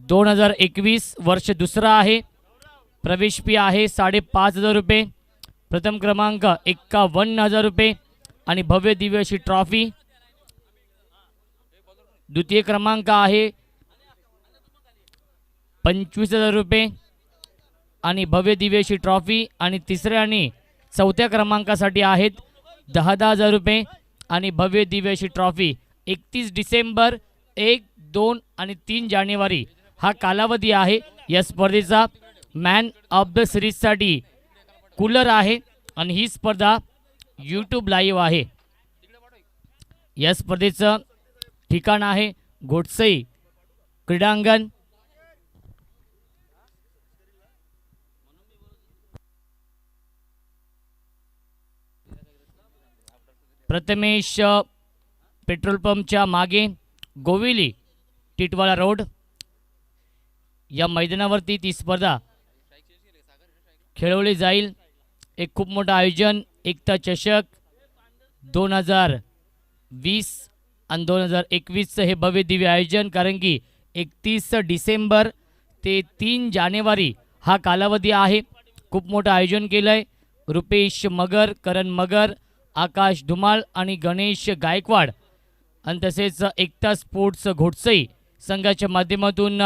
2021 वर्ष दुसरा आहे। प्रवेश फी आहे 5,500 रुपये। प्रथम क्रमांक 51,000 रुपये आणि भव्य दिव्य अशी ट्रॉफी। द्वितीय क्रमांक आहे 25,000 रुपये आणि भव्य दिव्य अशी ट्रॉफी। आणि तिसऱ्या आणि चौथ्या क्रमांकासाठी आहेत 10,000 रुपये आणि भव्य दिव्य अशी ट्रॉफी। 31 डिसेंबर, 1, 2 आणि 3 जानेवारी हा कालावधी आहे या स्पर्धेचा। मॅन ऑफ द सिरीजसाठी कूलर आहे आणि ही स्पर्धा यूट्यूब लाईव्ह आहे। या स्पर्धेचं ठिकाण आहे घोटसई क्रीडांगण। प्रथमेश पेट्रोल पंपच्या मागे गोविली टिटवाळा रोड या मैदानावरती ती स्पर्धा खेळवली जाईल। एक खूप मोठं आयोजन, एकता चषक 2020 आणि 2021 हे भव्य दिव्य आयोजन। कारण की 31 डिसेंबर ते 3 जानेवारी हा कालावधी आहे। खूप मोठं आयोजन केलं आहे। रुपेश मगर, करण मगर, आकाश धुमाळ आणि गणेश गायकवाड आणि तसेच एकता स्पोर्ट्स घोटसई संघाच्या माध्यमातून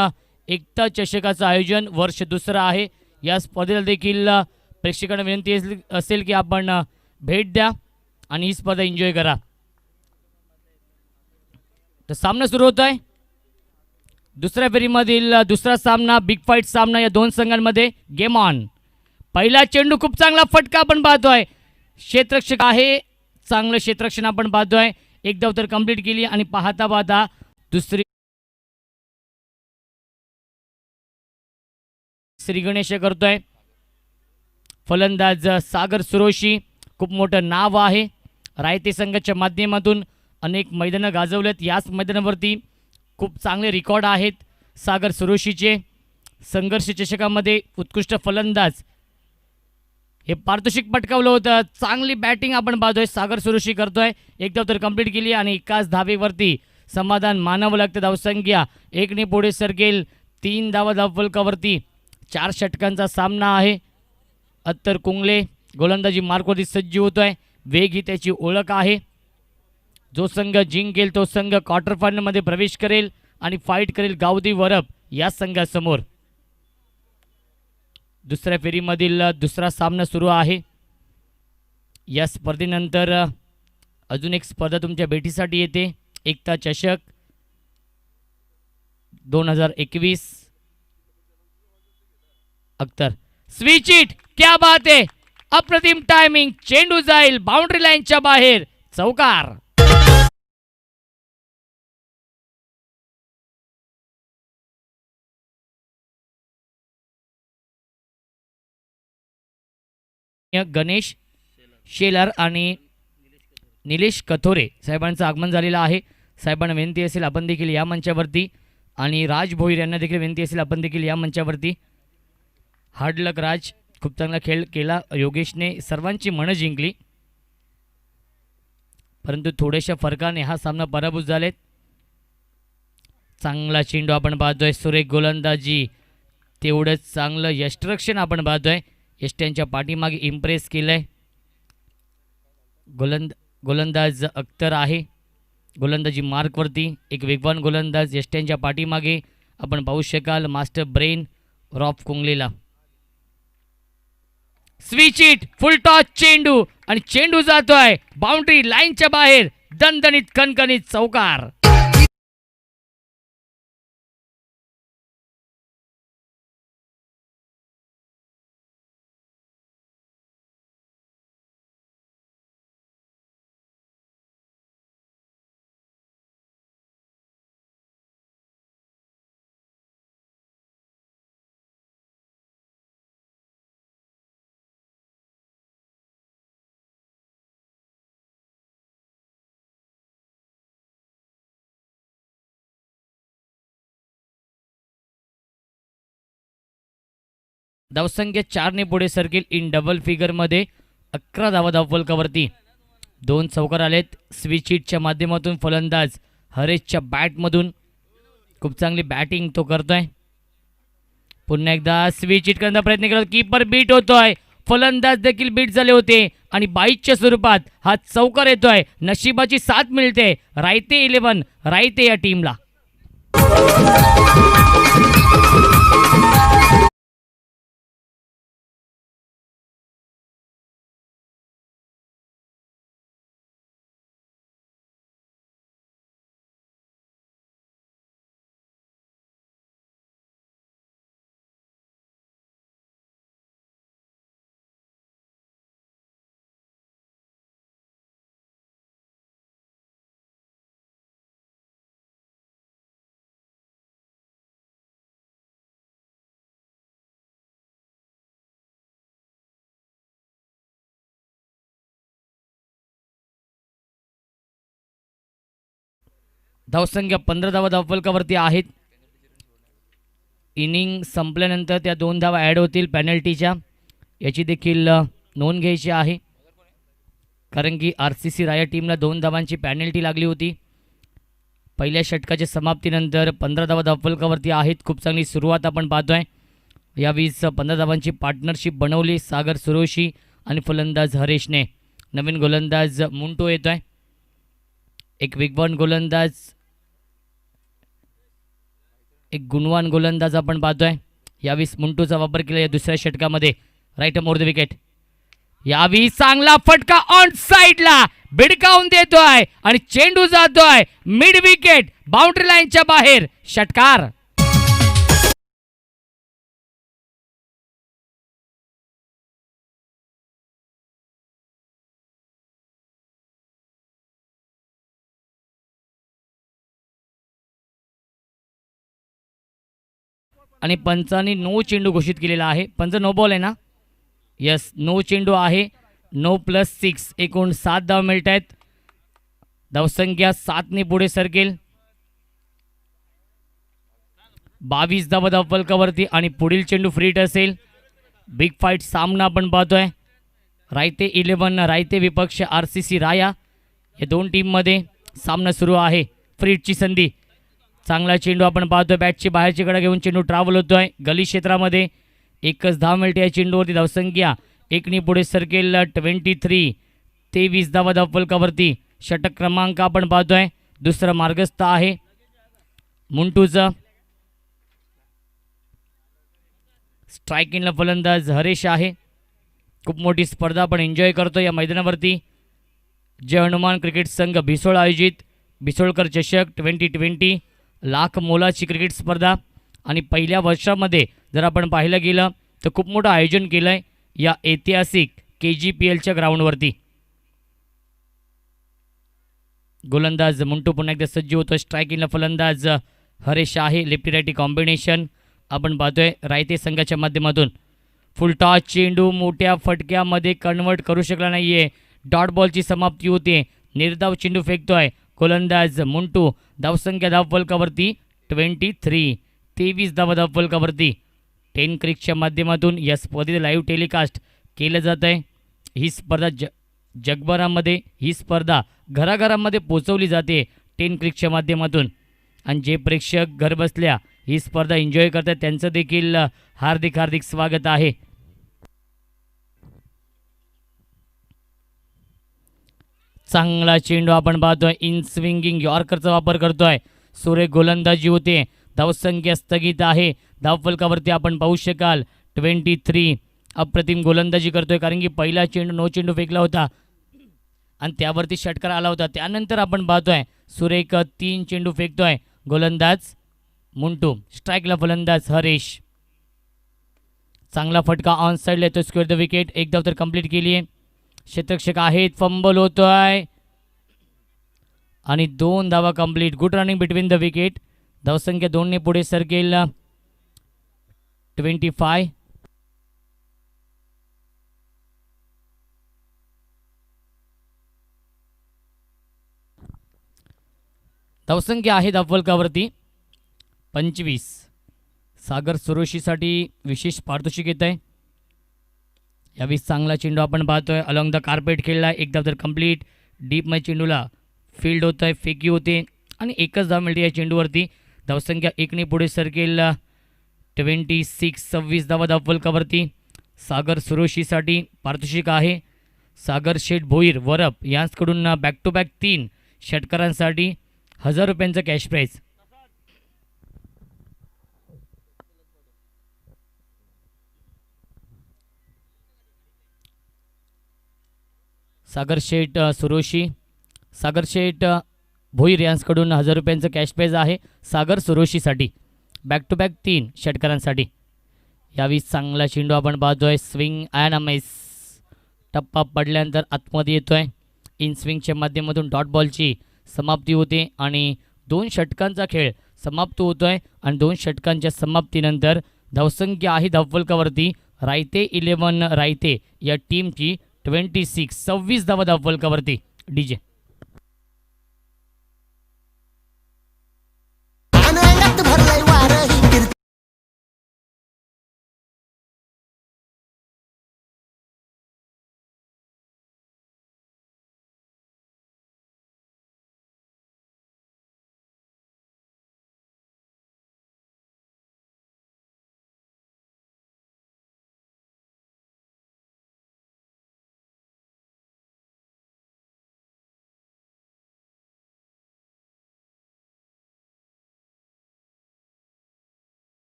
एकता चषकाचं आयोजन वर्ष दुसरं आहे। या स्पर्धेला देखील प्रेक्षकांना विनंती असेल की आपण भेट द्या आणि ही स्पर्धा एन्जॉय करा। तर सामना सुरू होत आहे। दुसऱ्या फेरीमधील दुसरा सामना, बिग फाईट सामना या दोन संघांमध्ये। Game on. पहिला चेंडू, खूप चांगला फटका आपण पाहतोय। क्षेत्ररक्षक आहे, चांगलं क्षेत्ररक्षण आपण पाहतोय। एक धाव तर कंप्लीट केली आणि पाहता पाहता दुसरी श्री गणेश करतोय। फलंदाज सागर सुरोशी, खूप मोठं नाव आहे। रायते संघाच्या माध्यमातून अनेक मैदानं गाजवलेत। याच मैदानावरती खूप चांगले रेकॉर्ड आहेत सागर सुरोशीचे। संघर्ष चषकामध्ये उत्कृष्ट फलंदाज हे पारितोषिक पटकावलं होतं। चांगली बॅटिंग आपण पाहतोय सागर सुरोशी करतोय। एक धाव तर कंप्लीट केली आणि एकाच धावेवरती समाधान मानावं लागतं। धावसंख्या 1 ने पुढे सरकेल। 3 धावा धावफलकावरती 4 षटकांचा सामना आहे। अत्तर कुंगले गोलंदाजी मार्कवरती सज्ज होतोय। वेग ही त्याची ओळख आहे। जो संघ जिंकेल तो संघ क्वार्टर फायनलमध्ये प्रवेश करेल आणि फाईट करेल गावदी वरप या संघासमोर। दुसऱ्या फेरीमधील दुसरा सामना सुरू आहे। या स्पर्धेनंतर अजून एक स्पर्धा तुमच्या भेटीसाठी येते, एकता चषक 2021। अख्तर स्विच इट, क्या बात है, अप्रतिम टायमिंग। चेंडू जाईल बाउंड्री लाईनच्या बाहेर, चौकार। गणेश शेलार आणि निलेश कथोरे साहेबांचं आगमन झालेलं आहे। साहेबांना विनंती असेल आपण देखील या मंचावरती आणि राज भोईर यांना देखील विनंती असेल आपण देखील या मंचावरती। हार्ड लक राज, खूप चांगला खेळ केला। योगेशने सर्वांची मनं जिंकली, परंतु थोड्याशा फरकाने हा सामना पराभूत झालेत। चांगला चेंडू आपण पाहतोय, सुरेख गोलंदाजी, तेवढंच चांगलं यष्टिरक्षण आपण पाहतोय। यष्ट्यांच्या पाठीमागे इम्प्रेस केलंय। गोलंदाज अख्तर आहे गोलंदाजी मार्कवरती। एक वेगवान गोलंदाज यष्ट्यांच्या पाठीमागे आपण पाहू शकाल मास्टर ब्रेन रॉफ कुंगलेला। स्विच इट, फुल टॉस चेंडू आणि चेंडू जातोय बाउंड्री लाईनच्या बाहेर, दणदणीत कणकणीत चौकार। धावसंख्या 4 ने पुढे सरकेल इन डबल फिगरमध्ये। 11 धावा धावफलकावरती, 2 चौकार आलेत। स्विच हिटच्या माध्यमातून फलंदाज हरेशच्या बॅटमधून खूप चांगली बॅटिंग तो करतोय. पुन्हा एकदा स्विच हिट करण्याचा प्रयत्न केला, कीपर बीट होतोय, फलंदाज देखील बीट झाले होते आणि 22च्या स्वरूपात हा चौकार येतोय. नशिबाची साथ मिळते रायते 11 रायते या टीमला. धावसंख्या 15 धावा धावफलकावरती आहेत. इनिंग संपल्यानंतर त्या 2 धावा ॲड होतील पेनल्टीच्या, याची देखील नोंद घ्यायची आहे, कारण की RCC राया टीमला 2 धावांची पेनल्टी लागली होती. पहिल्या षटकाच्या समाप्तीनंतर 15 धावा धावफलकावरती आहेत. खूप चांगली सुरुवात आपण पाहतोय. यावेळीच 15 धावांची पार्टनरशिप बनवली सागर सुरोशी आणि फलंदाज हरेशने. नवीन गोलंदाज मुंटो येतोय, एक वेगवान गोलंदाज, एक गुणवान गोलंदाज आपण पाहतोय. यावेळी मुंटूचा वापर केला या दुसऱ्या षटकामध्ये. Right more the wicket. यावेळी चांगला फटका ऑन साईडला भिडकावून देतोय आणि चेंडू जातोय मिड विकेट, बाउंड्री लाईनच्या बाहेर. षटकार. आणि पंचांनी नो चेंडू घोषित केलेला आहे. पंच नो बॉल आहे ना? यस, नो चेंडू आहे. 9+6 एकूण 7 धाव मिळत आहेत. धावसंख्या 7ने पुढे सरकेल. 22 धावा धावफलकावरती आणि पुढील चेंडू फ्रीट असेल. बिग फाईट सामना आपण पाहतोय. रायते 11 रायते विपक्ष RCC राया या दोन टीममध्ये सामना सुरू आहे. फ्रीटची संधी. चांगला चेंडू आपण पाहतोय. बॅटची बाहेरची कडा घेऊन चेंडू ट्रॅव्हल होतोय गली क्षेत्रामध्ये. एकच धाव मिळते या चेंडूवरती. धावसंख्या 1ने पुढे सरकेल. 23 धावा धावफलकावरती. षटक क्रमांक आपण पाहतोय. दुसरा मार्गस्थ आहे मुंटूचा. स्ट्रायकिंगला फलंदाज हरेश आहे. खूप मोठी स्पर्धा आपण एन्जॉय करतो या मैदानावरती. जय हनुमान क्रिकेट संघ भिसोळ आयोजित भिसोळकर चषक 2020 लाख मोलाची क्रिकेट स्पर्धा. आणि पहिल्या वर्षामध्ये जर आपण पाहिलं गेलं तर खूप मोठं आयोजन केलं आहे या ऐतिहासिक KGPLच्या ग्राउंडवरती. गोलंदाज मुंटू पुन्हा एकदा सज्ज होतो. स्ट्रायकिंगला फलंदाज हरेश आहे. लेफ्टी रायटी कॉम्बिनेशन आपण पाहतोय रायते संघाच्या माध्यमातून. फुल टॉस चेंडू मोठ्या फटक्यामध्ये कन्वर्ट करू शकला नाहीये. डॉट बॉलची समाप्ती होते. निर्धाव चेंडू फेकतोय गोलंदाज मुंटू. धावसंख्या धावफलकावरती 23 धावा धावफलकावरती. 10 क्रिकच्या माध्यमातून या स्पर्धेचं लाईव्ह टेलिकास्ट केलं जात आहे. ही स्पर्धा जगभरामध्ये ही स्पर्धा घराघरामध्ये पोचवली जाते 10 क्रिकच्या माध्यमातून. आणि जे प्रेक्षक घरबसल्या ही स्पर्धा एन्जॉय करतात त्यांचं देखील हार्दिक हार्दिक स्वागत आहे. चांगला चेंडू आपण पाहतोय. इन स्विंगिंग यॉर्करचा वापर करतोय. सुरेख गोलंदाजी होते. धावसंख्या स्थगित आहे. धावफलकावरती आपण पाहू शकाल 23. अप्रतिम गोलंदाजी करतोय, कारण की पहिला चेंडू नो चेंडू फेकला होता आणि त्यावरती षटकार आला होता. त्यानंतर आपण पाहतोय सुरेख 3 चेंडू फेकतोय गोलंदाज मुंटू. स्ट्राईकला फलंदाज हरेश. चांगला फटका ऑन साईडला येतो. Square the wicket. एक धाव तर कंप्लीट केली आहे. क्षेत्ररक्षक आहेत. फंबल होतोय आणि 2 धावा complete. Good running between the wicket. धावसंख्या 2ने पुढे सरकेल. 25. धावसंख्या आहे धावफलकावरती 25. सागर सुरोशीसाठी विशेष पारितोषिक येत आहे. यावेळी चांगला चेंडू आपण पाहतोय. अलॉंग द कार्पेट खेळला. एक धाव तर कंप्लीट. डीप मध्ये चेंडूला फील्ड होत आहे. फेकी होते आणि एकच धाव मिळते या चेंडूवरती. धावसंख्या एकने पुढे सरकेल 26 धावा धावफलकावरती. सागर सुरोशीसाठी पारितोषिक आहे. सागर शेठ भोईर वरप यांकडून बॅक टू बॅक 3 षटकारांसाठी 1000 रुपयांचं कॅश प्राईज. सागर शेठ सुरोशी, सागर शेठ भोईर यांकडून 1000 रुपयांचं कॅश प्राईज आहे सागर सुरोशीसाठी. बॅक टू बॅक 3 षटकारांसाठी. यावेळी चांगला चेंडू आपण पाहतोय. Swing and a miss. टप्पा पडल्यानंतर आतमध्ये येतोय. इन स्विंगच्या माध्यमातून डॉट बॉलची समाप्ती होते आणि 2 षटकांचा खेळ समाप्त होतोय. आणि 2 षटकांच्या समाप्तीनंतर धावसंख्या आहे धावफलकावरती रायते 11 रायते या टीमची 26 धावा धावफलकावरती. डीजे अंगात भरलंय वार ही कीर्ती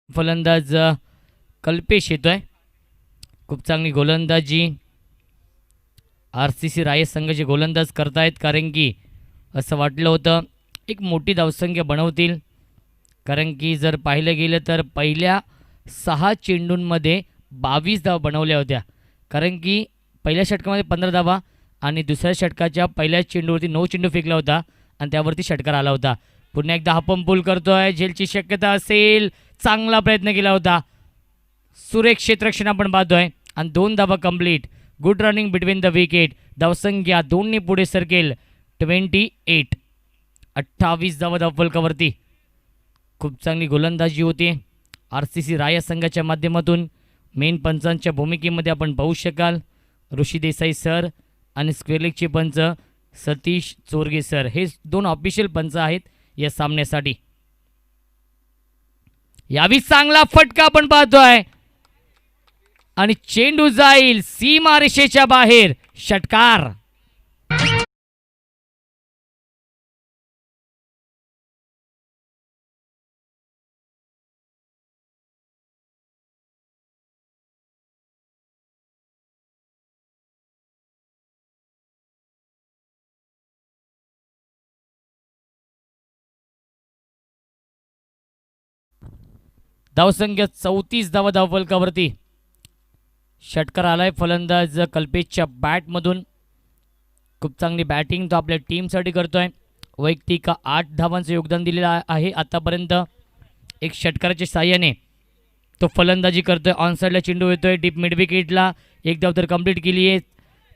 फलंदाज कल्पेश येतोय. खूप चांगली गोलंदाजी आर सी सी रायस संघाचे गोलंदाज करतायत. कारण की असं वाटलं होतं एक मोठी धावसंख्या बनवतील. कारण की जर पाहिलं गेलं तर पहिल्या 6 चेंडूंमध्ये 22 धावा बनवल्या होत्या. कारण की पहिल्या षटकामध्ये 15 धावा आणि दुसऱ्या षटकाच्या पहिल्या चेंडूवरती 9 चेंडू फेकला होता आणि त्यावरती षटकार आला होता. पुन्हा एकदा हापम पूल करतोय. झेलची शक्यता असेल. चांगला प्रयत्न केला होता. सुरेख क्षेत्ररक्षण आपण पाहतोय आणि 2 धावा complete. Good running between the wicket. धावसंख्या 2 पुढे सरकेल 28 धावा धावफलकावरती. खूप चांगली गोलंदाजी होती आर सी सी राया संघाच्या माध्यमातून. मेन पंचांच्या भूमिकेमध्ये आपण पाहू शकाल ऋषी देसाई सर आणि स्क्वेअरलेगचे पंच सतीश चोरगे सर. हे 2 ऑफिशियल पंच आहेत या सामन्यासाठी. यावी चांगला फटका आपण पाहतोय आणि चेंडू जाईल सीमारेषेच्या बाहेर. षटकार. धावसंख्या 34 धावा धावफलकावरती. षटकार आलाय फलंदाज कल्पेशच्या बॅटमधून. खूप चांगली बॅटिंग तो आपल्या टीमसाठी करतोय. वैयक्तिक 8 धावांचं योगदान दिलेलं आहे आतापर्यंत. एक षटकाराच्या साह्याने तो फलंदाजी करतोय. ऑनसाईडला चेंडू येतोय डीप मिड विकेटला. एक धाव तर कंप्लीट केली आहे.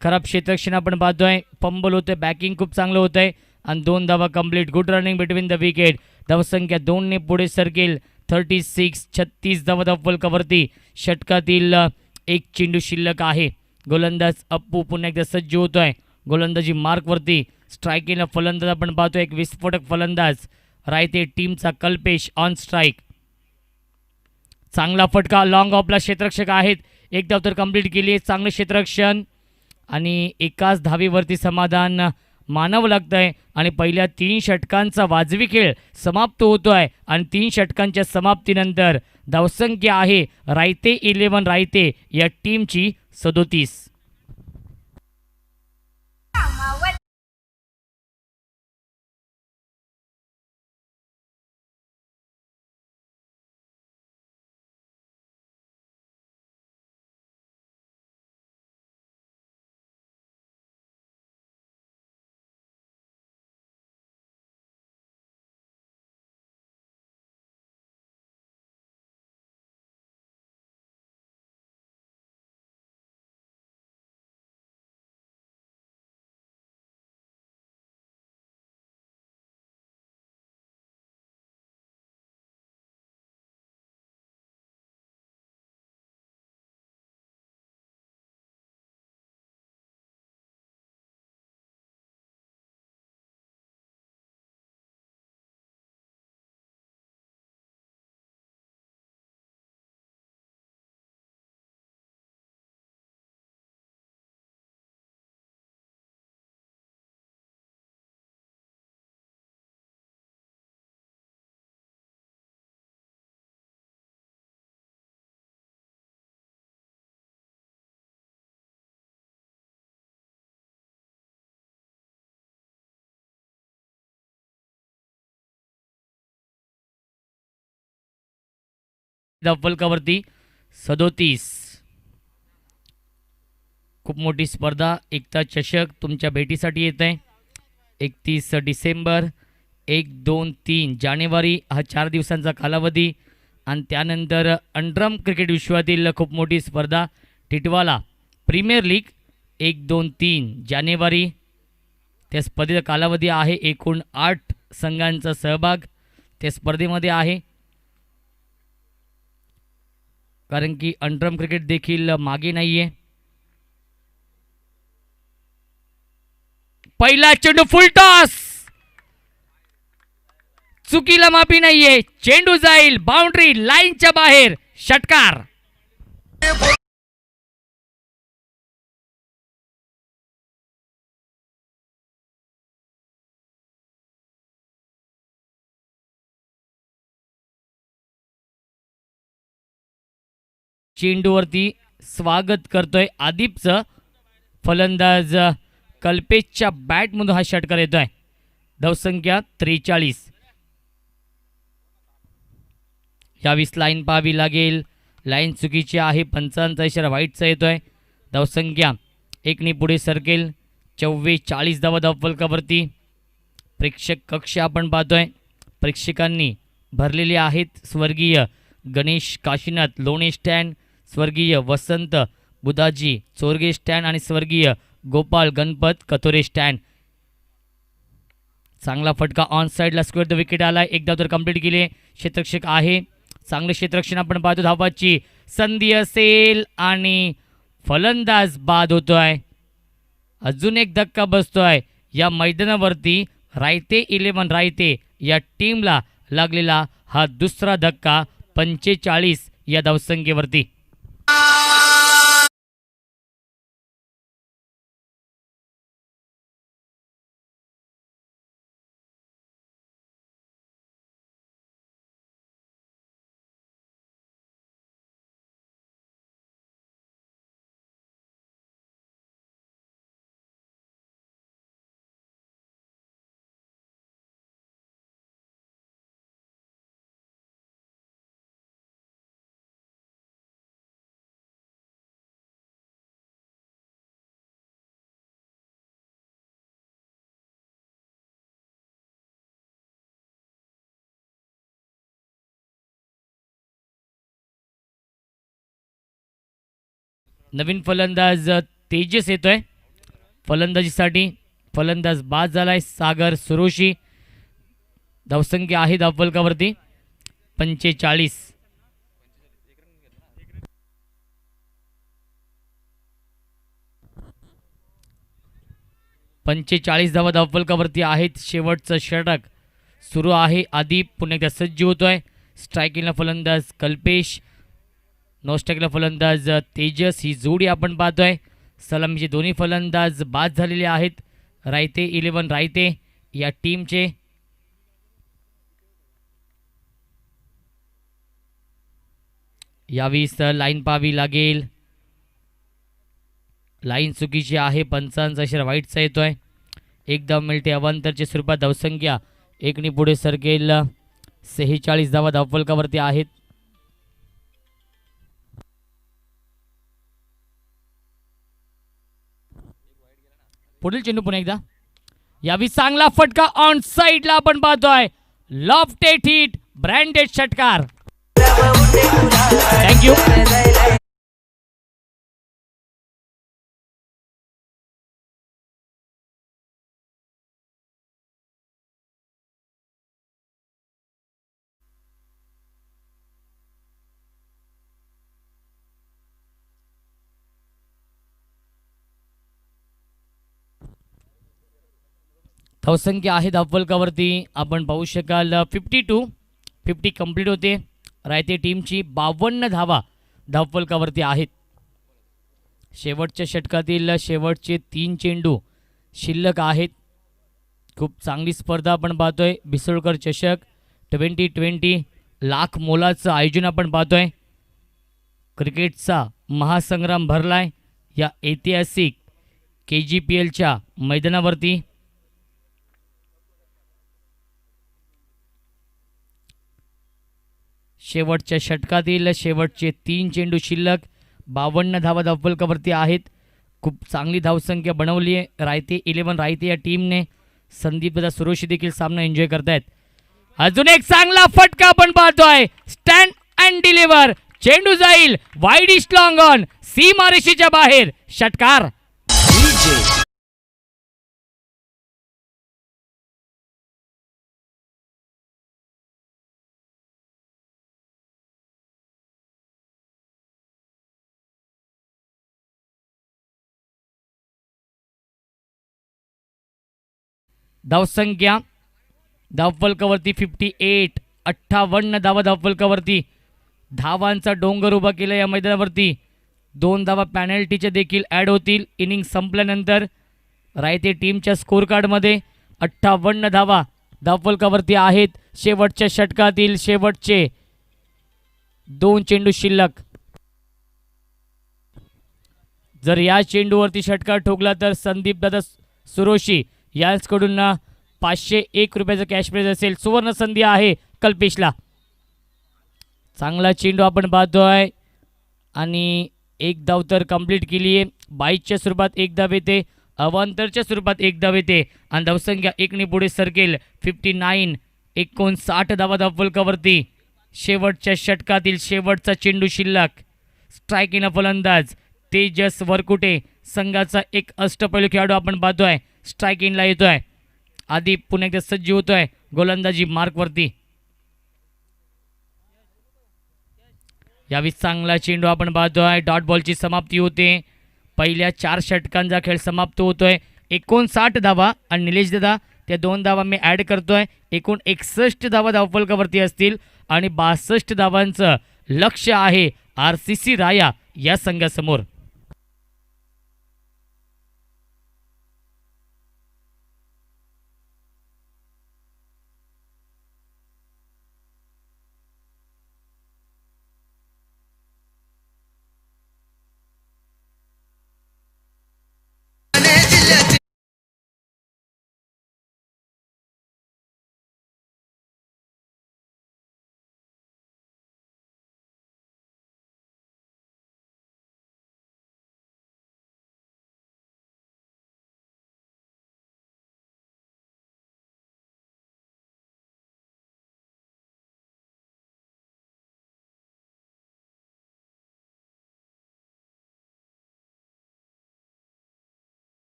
खराब क्षेत्ररक्षण आपण पाहतोय. फंबल होतोय. बॅकिंग खूप चांगलं होतंय आणि 2 धावा complete. Good running between the wicket. धावसंख्या 2 ने पुढे सरकेल. 36 धावा धावफलकावरती. षटकातील एक चेंडू शिल्लक आहे. गोलंदाज अप्पू पुन्हा एकदा सज्ज होतोय गोलंदाजी मार्कवरती. स्ट्राईकिंगला फलंदाज आपण पाहतोय एक विस्फोटक फलंदाज रायते टीमचा कल्पेश ऑन स्ट्राईक. चांगला फटका लॉंग ऑफला क्षेत्ररक्षक आहेत. एक धाव तर कंप्लीट केली आहे. चांगलं क्षेत्ररक्षण आणि एकाच धावेवरती समाधान मानावं लागतंय आणि पहिल्या 3 षटकांचा वाजवी खेळ समाप्त होतोय आणि 3 षटकांच्या समाप्तीनंतर धावसंख्या आहे रायते 11 रायते या टीमची 37. धावफलकावरती 37. खूप मोठी स्पर्धा एकता चषक तुमच्या भेटीसाठी येत आहे. 31 डिसेंबर 1, 2, 3 जानेवारी हा 4 दिवसांचा कालावधी आणि त्यानंतर अंडरम क्रिकेट विश्वातील खूप मोठी स्पर्धा टिटवाला प्रीमियर लीग 1, 2, 3 जानेवारी. त्या स्पर्धेचा कालावधी आहे. एकूण 8 संघांचा सहभाग त्या स्पर्धेमध्ये आहे. कारण की अंडरम क्रिकेट देखील मागे नाहीये. पहिला चेंडू फुल टॉस. चुकीला माफी नाहीये. चेंडू जाईल बाउंड्री लाईनच्या बाहेर. षटकार. चेंडूवरती स्वागत करतोय आदिपचं. फलंदाज कल्पेशच्या बॅटमधून हा षटकार येतोय. धावसंख्या 43. यावीस लाईन पाहावी लागेल. लाईन चुकीची आहे. पंचांचा इशारा व्हाईटचा येतोय. धावसंख्या 1 ने पुढे सरकेल. 44 धावा धावफलकावरती. प्रेक्षक कक्ष आपण पाहतोय. प्रेक्षकांनी भरलेले आहेत. स्वर्गीय गणेश काशीनाथ लोणे स्टँड, स्वर्गीय वसंत बुधाजी चोरगे स्टँड आणि स्वर्गीय गोपाळ गणपत कथोरे स्टँड. चांगला फटका ऑन साईडला स्क्वेअर द विकेट आला. एक धाव तर कंप्लीट केले. क्षेत्ररक्षक आहे. चांगले क्षेत्ररक्षण आपण पाहतो. धावाची संधी असेल आणि फलंदाज बाद होतोय. अजून एक धक्का बसतोय या मैदानावरती. रायते 11 रायते या टीमला लागलेला हा दुसरा धक्का 45 या धावसंख्येवरती. नवीन फलंदाज तेजस येतोय फलंदाजीसाठी. फलंदाज बाद झालाय सागर सुरोशी. धावसंख्या आहे धावफलकावरती 45. 45 धावा धावफलकावरती आहेत. शेवटचं षटक सुरू आहे. आधी पुन्हा एकदा सज्ज होतोय. स्ट्रायकिंगला फलंदाज कल्पेश, नॉस्ट्राईकला फलंदाज तेजस ही जोडी आपण पाहतोय. सलामीचे दोन्ही फलंदाज बाद झालेले आहेत. रायते 11 रायते या टीमचे. यावेळीस लाईन पाहावी लागेल. लाईन चुकीची आहे. पंचांचा इशारा वाईटचा येतोय. एक धाव मिळते अवांतरच्या स्वरूपात. धावसंख्या एकने पुढे सरकेल. 46 धावा धावफलकावरती आहेत. पुढील चेंडू पुन्हा एकदा. यावी चांगला फटका ऑन साइडला आपण पाहतोय. लॉफ्टेड हिट, ब्रँडेड षटकार. थँक्यू. धावसंख्या आहे धावफलकावरती आपण पाहू शकाल 50 कंप्लीट होते. रायते टीमची 52 धावा धावफलकावरती आहेत. शेवटच्या षटकातील शेवटचे 3 चेंडू शिल्लक आहेत. खूप चांगली स्पर्धा आपण पाहतोय. बिसोळकर चषक 2020 लाख मोलाचं आयोजन आपण पाहतोय. क्रिकेटचा महासंग्राम भरलाय या ऐतिहासिक KGPLच्या मैदानावरती. शेवटच्या षटकातील शेवटचे 3 चेंडू शिल्लक. 52 धावा धावफलकावरती आहेत. खूप चांगली धावसंख्या बनवली आहे रायते 11 रायते या टीमने. संदीप दादा सुरोशी देखील सामना एन्जॉय करतायत. अजून एक चांगला फटका आपण पाहतोय. Stand and deliver. चेंडू जाईल वाईड इस्ट लॉंग ऑन सीमारेषेच्या बाहेर. षटकार. धावसंख्या धावफलकावरती 58 धावा धावफलकावरती. धावांचा डोंगर उभा केला या मैदानावरती. 2 धावा पॅनल्टीच्या देखील ॲड होतील इनिंग संपल्यानंतर. रायते टीमच्या स्कोर कार्डमध्ये 58 धावा धावफलकावरती आहेत. शेवटच्या षटकातील शेवटचे 2 चेंडू शिल्लक. जर या चेंडूवरती षटकार ठोकला तर संदीप दादा सुरोशी यांच्याकडून 501 रुपयाचं कॅश प्राइज असेल. सुवर्ण संधी आहे कल्पेशला. चांगला चेंडू आपण पाहतोय आणि एक धाव तर कंप्लीट केली आहे. 22च्या स्वरूपात एक धाव येते. अवांतरच्या स्वरूपात एक धाव येते आणि धावसंख्या एकने पुढे सरकेल. 59 धावा धावफलकावरती. शेवटच्या षटकातील शेवटचा चेंडू शिल्लक. स्ट्रायकिंग फलंदाज तेजस वरकुटे. संघाचा एक अष्टपैलू खेळाडू आपण पाहतोय. स्ट्रायकिंगला येतोय. आधी पुन्हा एकदा सज्ज होतोय गोलंदाजी मार्कवरती. यावेळी चांगला चेंडू आपण पाहतोय. डॉट बॉलची समाप्ती होते. पहिल्या 4 षटकांचा खेळ समाप्त होतोय. 59 धावा आणि निलेश दादा त्या 2 धावा मी ॲड करतोय. एकूण 61 धावा धावफलकावरती असतील आणि 62 धावांचं लक्ष आहे RCC राया या संघासमोर.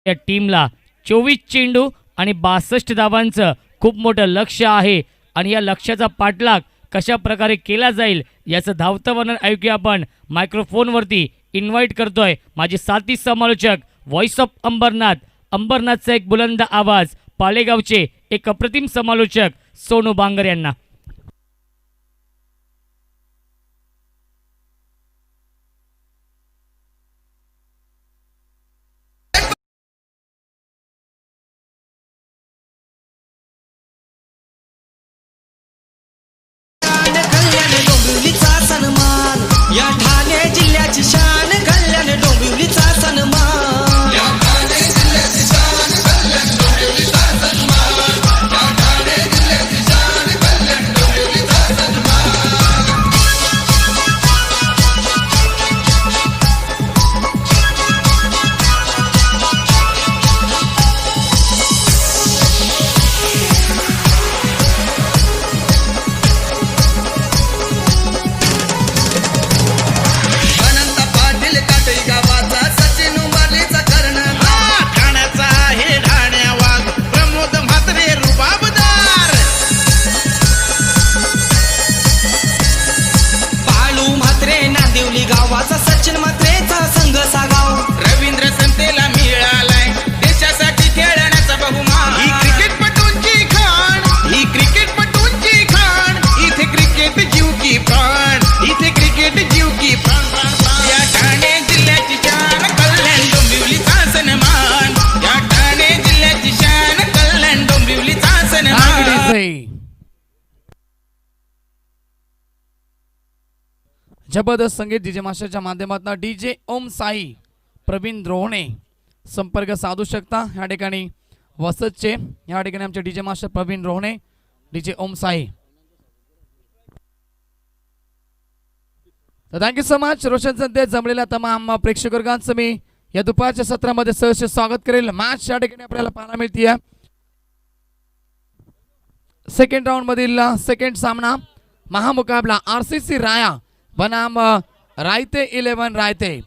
या टीमला 24 चेंडू आणि 62 धावांचं खूप मोठं लक्ष आहे आणि या लक्ष्याचा पाठलाग कशा प्रकारे केला जाईल याचं धावतं वर्णन ऐकूया आपण मायक्रोफोनवरती. इन्व्हाइट करतोय माझे साथी समालोचक व्हॉइस ऑफ अंबरनाथचा एक बुलंद आवाज, पालेगावचे एक अप्रतिम समालोचक सोनू बांगर यांना. कल्याण डोंबिवलीचा सन्मान, या ठाणे जिल्ह्याची शान. कल्याण डोंबिवलीचा सन्मान, या ठाणे जिल्ह्याची शान. कल्याण डोंबिवलीचा सन्मान, या ठाणे जिल्ह्याची शान. कल्याण डोंबिवलीचा सन्मान. अनंत पाटील काटई गावाचा सचिन उंबारलीचा कर्णधार. ठाण्याचा आहे ठाण्या वाघ, प्रमोद म्हात्रे रुबाबदार. बाळू म्हात्रे नांदिवली गावाचा, सचिन म्हात्रेचा संघ सागाव. रवींद्र संतेला मिळालाय देशासाठी खेळण्याचा बहुमान. ही क्रिकेटपटूंची खाण, ही क्रिकेटपटूंची खाण. इथे क्रिकेट जीव की प्राण, इथे क्रिकेट जीव की प्राण. या ठाणे जिल्ह्याची शान, कल्याण डोंबिवलीचा सन्मान. या ठाणे जिल्ह्याची शान, कल्याण डोंबिवलीचा सन्मान. जबरदस्त संगीत डीजे मास्टरच्या माध्यमातून डीजे ओम साई प्रवीण रोहणे संपर्क साधू शकता. या ठिकाणी वसतचे या ठिकाणी आमचे डीजे मास्टर प्रवीण रोहणे, डीजे ओम साई. तर थँक्यू सो मच. रोशन संते जमलेल्या तमाम प्रेक्षकवर्गांचं मी या दुपारच्या सत्रामध्ये सहर्ष स्वागत करेल. मॅच या ठिकाणी आपल्याला पाहायला मिळते. सेकंड राऊंड मधील सेकंड सामना, महामुकाबला RCC राया बनाम रायते 11 रायते.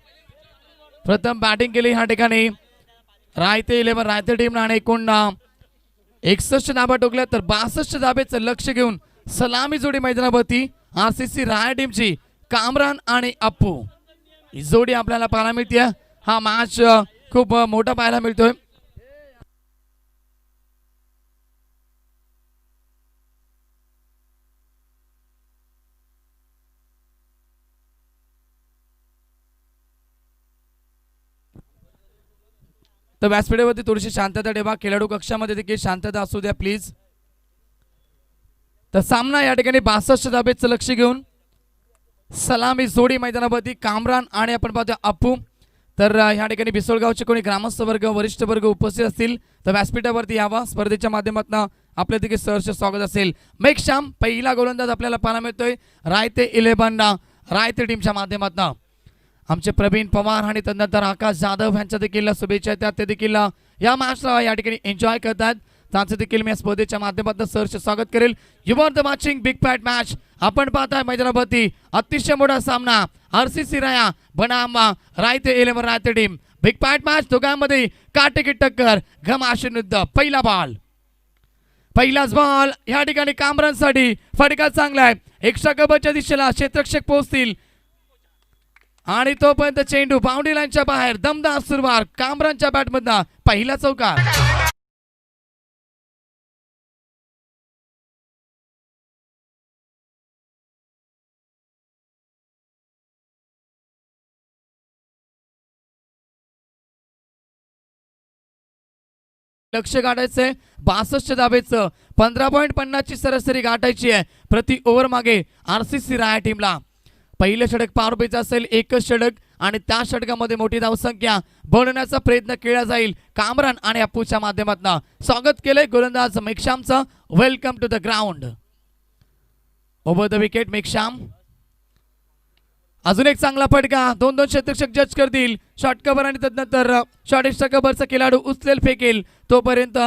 प्रथम बॅटिंग केली या ठिकाणी रायते 11 रायते टीमने आणि एकूण 61 धाबा टोकल्या. तर 62 धाबेचं लक्ष घेऊन सलामी जोडी मैदानावरती RCC राया टीमची कामरान आणि अप्पू ही जोडी आपल्याला पाहायला मिळते. हा मॅच खूप मोठा पाहायला मिळतोय. तर व्यासपीठावरती थोडीशी शांतता ठेवा. खेळाडू कक्षामध्ये देखील शांतता असू द्या प्लीज. तर सामना या ठिकाणी 62 धाबेचं लक्ष घेऊन सलामी जोडी मैदानावरती कामरान आणि आपण पाहतो अप्पू. तर या ठिकाणी बिसोळगावचे कोणी ग्रामस्थ वर्ग, वरिष्ठ वर्ग उपस्थित असतील तर व्यासपीठावरती यावा. स्पर्धेच्या माध्यमातून आपल्या देखील सहर्ष स्वागत असेल. मेघश्याम पहिला गोलंदाज आपल्याला पाहायला मिळतोय रायते 11 रायते टीमच्या माध्यमातून. आमचे प्रवीण पवार आणि तदनंतर आकाश जाधव यांच्या देखील शुभेच्छा आहेत. ते देखील या मॅचला या ठिकाणी एन्जॉय करतात. त्यांचं देखील मी या स्पर्धेच्या माध्यमातून सहर्ष स्वागत करेल. You are the watching big fat match. आपण पाहताय मैदानावरती अतिशय मोठा सामना RCC राया बनाम रायते 11 रायते टीम. बिग फॅट मॅच दोघांमध्ये काटेकी टक्कर, घमाशीर युद्ध. पहिला बॉल, पहिलाच बॉल या ठिकाणी कामरांसाठी फटका चांगला आहे. एक्स्ट्रा कव्हरच्या दिशेला क्षेत्ररक्षक पोहोचतील आणि तोपर्यंत चेंडू बाउंड्री लाईनच्या बाहेर. दमदार सुरुवात कामरांच्या बॅटमधनं पहिला चौकार. लक्ष गाठायचंय 62 धाबेचं 15.50 ची सरासरी गाठायची आहे प्रति ओव्हर मागे RCC राया टीमला. पहिले षटक पावरपेचं असेल, एकच षटक आणि त्या षटकामध्ये मोठी धावसंख्या बनवण्याचा प्रयत्न केला जाईल कामरान आणि अप्पूच्या माध्यमातून. स्वागत केलंय गोलंदाज मेघश्यामचं. Welcome to the ground. Over the wicket Meghshyam. अजून एक चांगला फटका, दोन क्षेत्ररक्षक जज करतील. शॉर्ट कव्हर आणि तदनंतर शॉर्ट एक्स्ट्रा कव्हरचा खेळाडू उचलेल फेकेल तोपर्यंत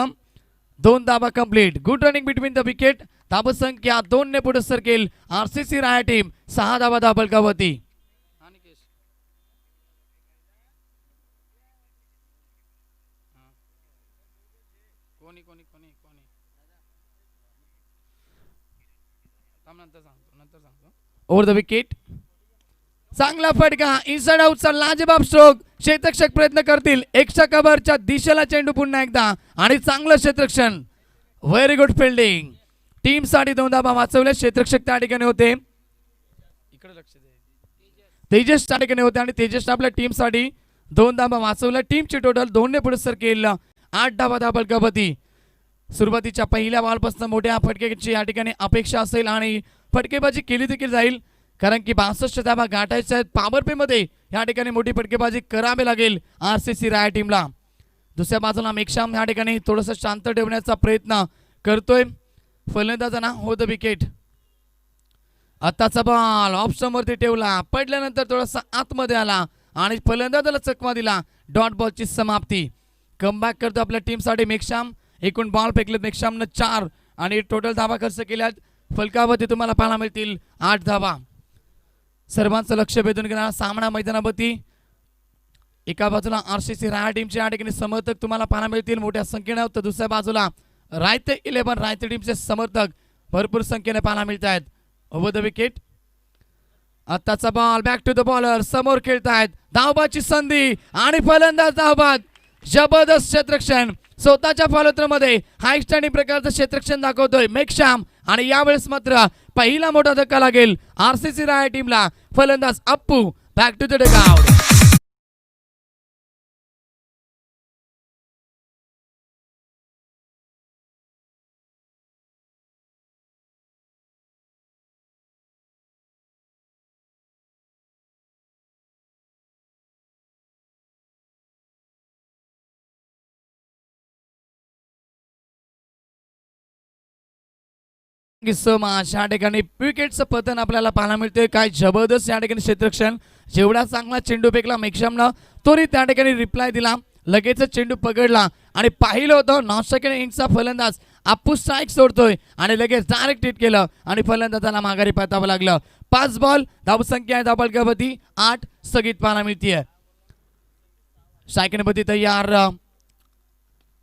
2 धाबा complete. Good running between the wicket. धाबसंख्या 2 ने पुढे सरकेल RCC राया टीम. 6 धाबा धाबलकावरती. कोणी कोणी कोणी कोणी नंतर सांगतो ओव्हर द विकेट. चांगला फटका इनसाइड आउटचा लाजबाब स्ट्रोक. क्षेत्ररक्षक प्रयत्न करतील एक्स्ट्रा कव्हरच्या दिशेला चेंडू पुन्हा एकदा आणि चांगलं क्षेत्ररक्षण. Very good fielding. टीम साठी 2 धावा वाचवल्या. क्षेत्ररक्षक त्या ठिकाणी होते. इकडे लक्ष दे. तेजस त्या ठिकाणी होते आणि तेजस आपल्या टीम साठी 2 धावा वाचवल्या. टीमची टोटल 2 ने पुढे सर केलं. 8 धावा धाबलकापती. सुरुवातीच्या पहिल्या बॉलपासून मोठ्या फटकेची या ठिकाणी अपेक्षा असेल आणि फटकेबाजी केली देखील जाईल कारण की 62 धावा गाठायच्या आहेत. पॉवर प्ले मध्ये या ठिकाणी मोठी फटकेबाजी करावी लागेल आरसीसी राय टीमला. दुसऱ्या बाजूला मेक्षाम या ठिकाणी थोडंसं शांत ठेवण्याचा प्रयत्न करतोय. फलंदाजांना हो द विकेट. आताचा बॉल ऑप्शन वरती ठेवला. पडल्यानंतर थोडासा आतमध्ये आला आणि फलंदाजाला चकमा दिला. डॉट बॉलची समाप्ती. कमबॅक करतो आपल्या टीम साठी मेक्षाम. एकूण बॉल फेकलेत मेक्षामनं 4 आणि टोटल धावा खर्च केल्यात फलकावरती तुम्हाला पाहायला मिळतील 8 धावा. सर्वांचं लक्ष वेधून घेणारा सामना मैदानावरती. एका बाजूला आरसीसी राय टीमचे या ठिकाणी समर्थक तुम्हाला पाहायला मिळतील मोठ्या संख्येने. तर दुसऱ्या बाजूला रायते 11 रायते टीमचे समर्थक भरपूर संख्येने पाहायला मिळत आहेत. Over the wicket. आताचा ball back to the bowler. समोर खेळतायत. धावबाची संधी आणि फलंदाज धावबाद. जबरदस्त क्षेत्ररक्षण. स्वतःच्या फॉलोत्रमध्ये हाय स्टँडिंग प्रकारचं क्षेत्ररक्षण दाखवतोय मेक्षाम आणि यावेळेस मात्र पहिला मोठा धक्का लागेल आरसीसी राय टीमला. फलंदाज Appu back to the dugout. So much. या ठिकाणी विकेटचं पतन आपल्याला पाहायला मिळते. काय जबरदस्त या ठिकाणी क्षेत्ररक्षण. जेवढा चांगला चेंडू फेकला मेक्षामनं तोही त्या ठिकाणी रिप्लाय दिला. लगेच चेंडू पकडला आणि पाहिलं होतं 9 सेकंड इनिंगचा फलंदाज अप्पू स्ट्राईक सोडतोय आणि लगेच डायरेक्ट हिट केलं आणि फलंदाजाला माघारी परतावं लागलं. 5 बॉल धावसंख्या आहे धाबलकावरती 8 स्थगित पाहायला मिळतीये. सायकलपती तयार.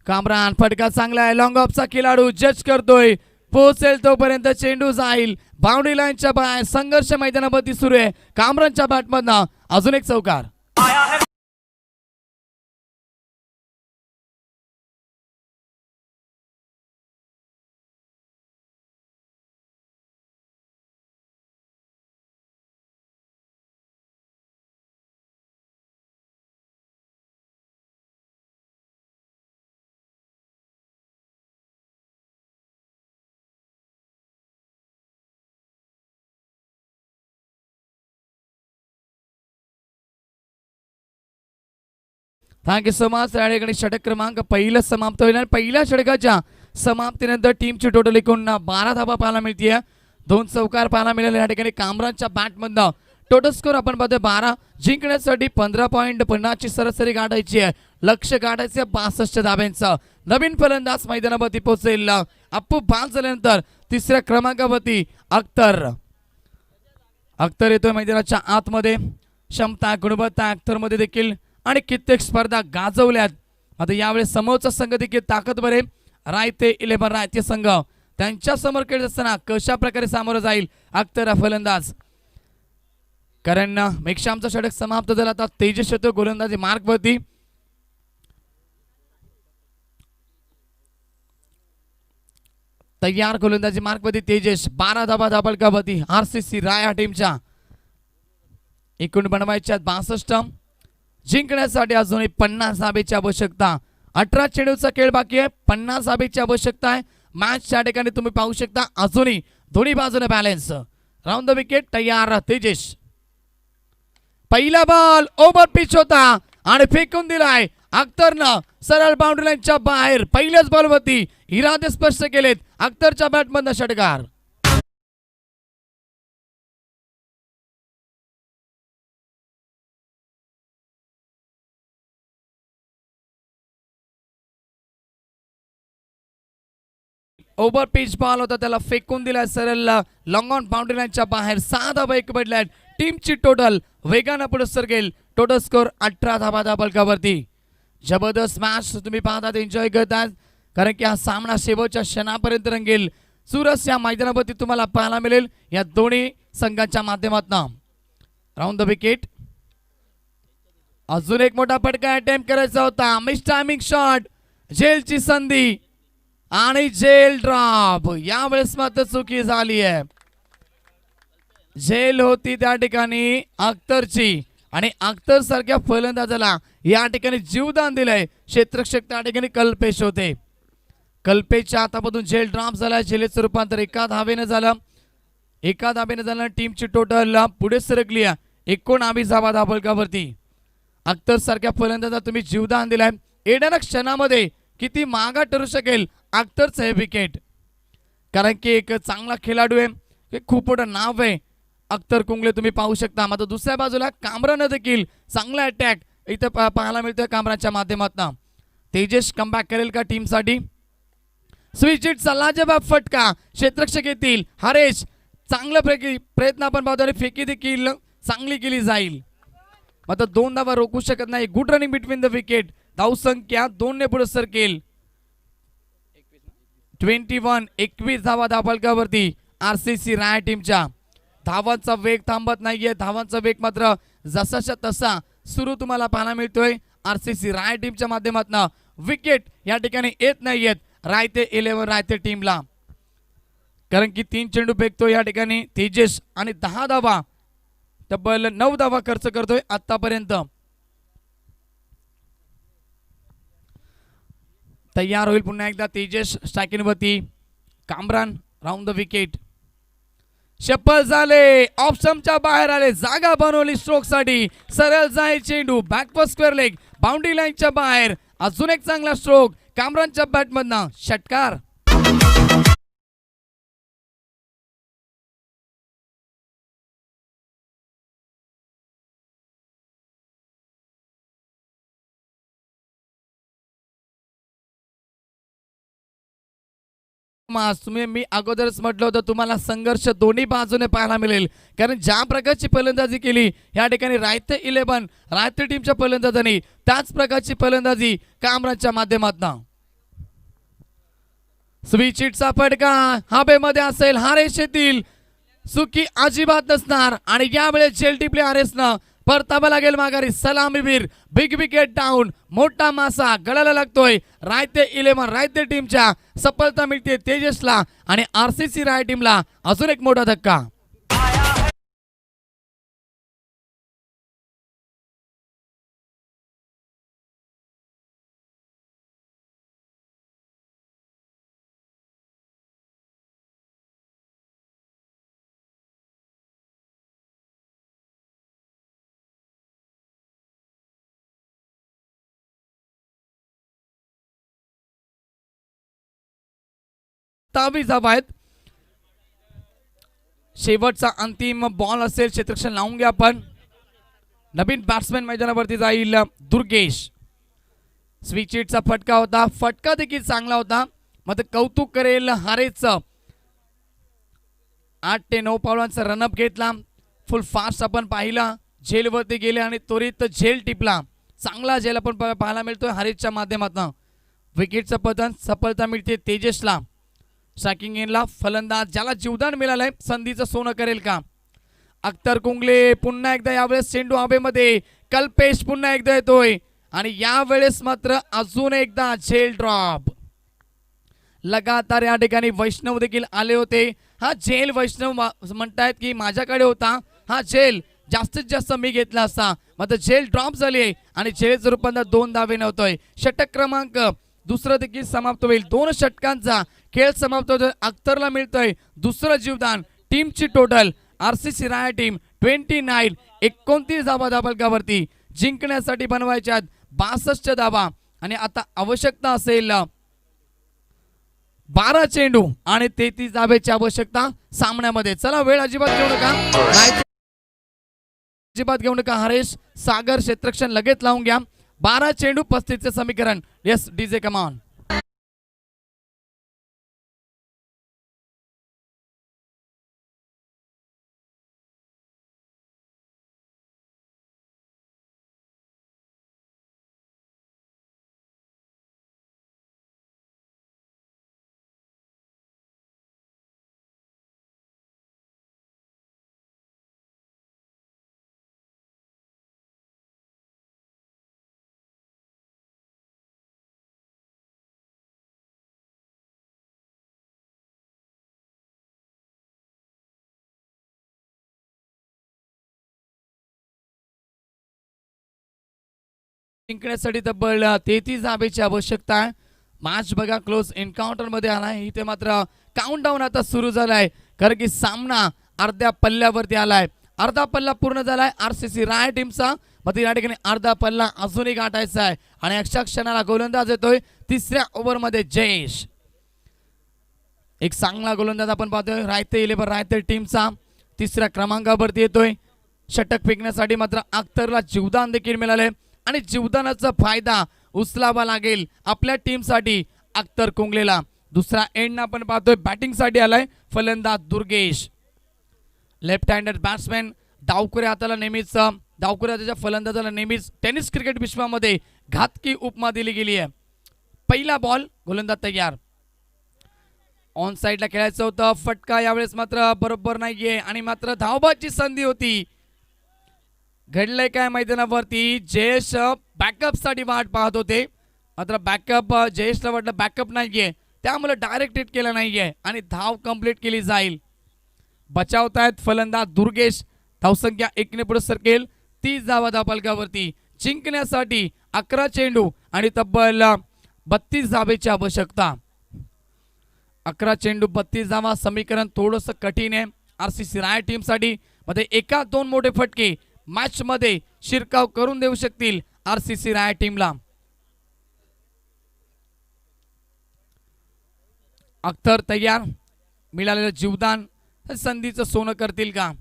कामरान फटका चांगला आहे. लॉंग ऑफचा खेळाडू जज करतोय. पोहोचेल तोपर्यंत चेंडू जाईल बाउंड्री लाईनच्या बाहेर. संघर्ष मैदानावरती सुरू आहे. कामरानच्या बॅटमधनं अजून एक चौकार. Thank you so much. या ठिकाणी षटक क्रमांक पहिलं समाप्त होईल आणि पहिल्या षटकाच्या समाप्तीनंतर टीमची टोटल एकूण 12 धावा पाहायला मिळते. 2 चौकार पाहायला मिळाले या ठिकाणी कामरानच्या बॅटमधनं. टोटल स्कोर आपण पाहतोय 12. जिंकण्यासाठी 15.50 ची सरासरी गाठायची आहे. लक्ष गाठायचे 62 धाब्यांचं. नवीन फलंदाज मैदानावरती पोहोचेल अप्पू. बाद झाल्यानंतर तिसऱ्या क्रमांकावरती अख्तर. अख्तर येतोय मैदानाच्या आतमध्ये. क्षमता गुणवत्ता अख्तरमध्ये देखील आणि कित्येक स्पर्धा गाजवल्यात. आता यावेळेस समोरचा संघ देखील ताकदवर आहे. रायते 11 रायते संघ त्यांच्या समोर खेळत असताना कशा प्रकारे सामोरं जाईल अख्तर हा फलंदाज. कारण मेक्षामचा षटक समाप्त झाला. आता तेजस येतो गोलंदाजी मार्कवरती. तयार गोलंदाजी मार्कवरती तेजस. 12 धावा धाबलकावरती आरसीसी राय टीमच्या. एकूण बनवायच्या 62. जिंकण्यासाठी अजूनही 50 धाबेची आवश्यकता. 18 चेंडूचा खेळ बाकी आहे. 50 धाबेची आवश्यकता आहे. मॅच या ठिकाणी तुम्ही पाहू शकता अजूनही दोन्ही बाजूने बॅलन्स. राऊंड द विकेट तयार तेजस. पहिला बॉल ओव्हर पिच होता आणि फेकून दिलाय अख्तरनं सरळ बाउंड्री लाईनच्या बाहेर. पहिल्याच बॉलवरती इरादे स्पष्ट केलेत अख्तरच्या बॅटमधनं षटकार. ओव्हर पिच बॉल होता त्याला फेकून दिला सरळ लॉंग ऑन बाउंड्री लाईनच्या बाहेर. 6 धावा एक पडल्यात. टीमची टोटल वेगानं पुढे सरकेल. टोटल स्कोर 18 धावा धाबलकावरती. जबरदस्त मॅच तुम्ही पाहतात एन्जॉय करतात कारण की हा सामना शेवटच्या क्षणापर्यंत रंगेल. चुरस या मैदानावरती तुम्हाला पाहायला मिळेल या दोन्ही संघांच्या माध्यमातून. Round the wicket. अजून एक मोठा फटका अटेम्प्ट करायचा होता. Miss timing shot. झेलची संधी आणि झेल ड्रॉप. यावेळेस मात्र चुकी झाली आहे. झेल होती त्या ठिकाणी अख्तरची आणि अख्तर सारख्या फलंदाजाला या ठिकाणी जीवदान दिलंय. क्षेत्ररक्षक त्या ठिकाणी कल्पेश होते. कल्पेशच्या हातामधून झेल ड्रॉप झाला. झेलेचं रूपांतर एका धावेनं झालं. एका धावेनं झालं. टीमची टोटल पुढे सरकली. 19 धावा धाबळकावरती. अख्तर सारख्या फलंदाजाला तुम्ही जीवदान दिलाय. येणाऱ्या क्षणामध्ये किती महागा ठरू शकेल अख्तरचं हे विकेट. कारण की एक चांगला खेळाडू आहे. खूप मोठं नाव आहे अख्तर कुंगले. तुम्ही पाहू शकता. मात्र दुसऱ्या बाजूला कामरानं देखील चांगला अटॅक इथं पाहायला मिळतोय कामराच्या माध्यमातून. तेजस कमबॅक करेल का टीमसाठी. स्विच हिटचा लाजवाब फटका. क्षेत्ररक्षक येतील. हरेश चांगला प्रयत्न आपण पाहतो आणि फेकी देखील चांगली केली जाईल. मात्र 2 धावा रोखू शकत नाही. Good running between the wicket. धावसंख्या 2 ने पुढे सरकेल. 21 धावा धाबळकावरती आरसीसी राय टीमच्या. धावांचा वेग थांबत नाहीये. धावांचा वेग मात्र जसाच्या तसा सुरू तुम्हाला पाहायला मिळतोय आरसीसी राय टीमच्या माध्यमातून. विकेट या ठिकाणी येत नाहीयेत रायते 11 रायते टीमला. कारण की 3 चेंडू फेकतो या ठिकाणी तेजस आणि 10 धावा तब्बल 9 धावा खर्च करतोय आतापर्यंत. तयार होईल पुन्हा एकदा तेजस स्ट्रायकिंग वरती. Kamran round the wicket. शपल झाले. ऑप्शनच्या बाहेर आले. जागा बनवली स्ट्रोक साठी. सरळ जाईल चेंडू. Backward square leg. बाउंड्री लाईनच्या बाहेर. अजून एक चांगला स्ट्रोक कामरानच्या बॅटमधनं. षटकार. तुम्ही मी अगोदरच म्हटलं होतं तुम्हाला संघर्ष दोन्ही बाजूने पाहायला मिळेल. कारण ज्या प्रकारची फलंदाजी केली या ठिकाणी रायते 11 रायते टीमच्या फलंदाजांनी त्याच प्रकारची फलंदाजी कामरानच्या माध्यमातून. स्विच हिटचा फटका हवेमध्ये असेल. हारेस येतील. चुकी अजिबात नसणार आणि यावेळेस झेल टिपले हारेसनं. परतावा लागेल माघारी. सलामीवीर. Big wicket down. मोठा मासा गळाला लागतोय रायते 11 रायते टीमच्या. सफलता मिळते तेजसला आणि आरसीसी राय टीमला अजून एक मोठा धक्का. धावा आहेत. शेवटचा अंतिम बॉल असेल. क्षेत्ररक्षण लावून घ्या आपण. नवीन बॅट्समॅन मैदानावरती जाईल दुर्गेश. स्विच हिटचा फटका होता. फटका देखील चांगला होता. मात्र कौतुक करेल हारेचं. 8 ते 9 पावलांचा रनअप घेतला. फुल फास्ट आपण पाहिला. झेलवरती गेले आणि त्वरित झेल टिपला. चांगला झेल आपण पाहायला मिळतोय हारेसच्या माध्यमातून. विकेटचं पतन. सफलता मिळते तेजसला. स्ट्रायकिंग एंडला फलंदाज ज्याला जीवदान मिळालंय संधीचं सोनं करेल का. अख्तर कुंगले पुन्हा एकदा. यावेळेस चेंडू हवेमध्ये. कल्पेश पुन्हा एकदा येतोय आणि यावेळेस मात्र अजून एकदा झेल ड्रॉप. लगातार या ठिकाणी वैष्णव देखील आले होते. हा झेल वैष्णव म्हणतायत की माझ्याकडे होता हा झेल जास्तीत जास्त मी घेतला असता. मात्र झेल ड्रॉप झाली आणि झेलचं रूपांतर 2 धावेने होतोय. षटक क्रमांक दुसरं देखील समाप्त होईल. 2 षटकांचा खेळ समाप्त होतोय. अख्तरला मिळतोय दुसरं जीवदान. टीमची टोटल आरसीसी राय टीम 29 धावा धाबळकावरती. जिंकण्यासाठी बनवायच्यात 62 धावा आणि आता आवश्यकता असेल 12 चेंडू आणि 33 धावेची आवश्यकता सामन्यामध्ये. चला वेळ अजिबात घेऊ नका. अजिबात घेऊ नका. हरेश सागर क्षेत्ररक्षण लगेच लावून घ्या. 12 चेंडू 35 समीकरण. येस डीजे कमान. जिंकण्यासाठी तब्बल 33 धावेची आवश्यकता आहे. मॅच बघा क्लोज एन्काउंटर मध्ये आलाय. इथे मात्र काउंटडाऊन आता सुरू झालाय कारण की सामना अर्ध्या पल्ल्यावरती आलाय. अर्धा पल्ला पूर्ण झालाय आरसीसी राय टीमचा. मध्ये या ठिकाणी अर्धा पल्ला अजूनही गाठायचा आहे आणि अशा क्षणाला गोलंदाज येतोय तिसऱ्या ओव्हरमध्ये जयेश. एक चांगला गोलंदाज आपण पाहतोय रायते 11 रायते टीमचा तिसऱ्या क्रमांकावरती येतोय. षटक फेकण्यासाठी मात्र अख्तरला जीवदान देखील मिळाले आणि जीवदानाचा फायदा उचलावा लागेल आपल्या टीमसाठी अख्तर कुंगलेला. दुसरा एंड आपण पाहतोय बॅटिंगसाठी आलाय फलंदाज दुर्गेश. Left handed batsman. डावखुरे हाताला नेहमीच डावखुरे हाताच्या फलंदाजाला नेहमीच टेनिस क्रिकेट विश्वामध्ये घातकी उपमा दिली गेली आहे. पहिला बॉल गोलंदाज तयार. ऑन साईडला खेळायचं होतं. फटका यावेळेस मात्र बरोबर नाहीये आणि मात्र धावबाची संधी होती. घडलंय काय मैदानावरती जयेश बॅकअप साठी वाट पाहत होते मात्र बॅकअप जयेशला वाटलं बॅकअप नाहीये त्यामुळे डायरेक्ट हिट केला नाहीये आणि धाव कंप्लीट केली जाईल. बचावतायत फलंदाज दुर्गेश. धावसंख्या 1 ने पुढे सरकेल. 30 धावा धावफलकावरती. जिंकण्यासाठी 11 चेंडू आणि तब्बल 32 धावेची आवश्यकता. 11 चेंडू 32 धावा समीकरण थोडंसं कठीण आहे आरसीसी राय टीमसाठी. मध्ये 1-2 मोठे फटके मॅच मध्ये शिरकाव करून देऊ शकतील आरसीसी राय टीमला. अख्तर तयार. मिळालेलं जीवदान संधीचं सोनं करतील का.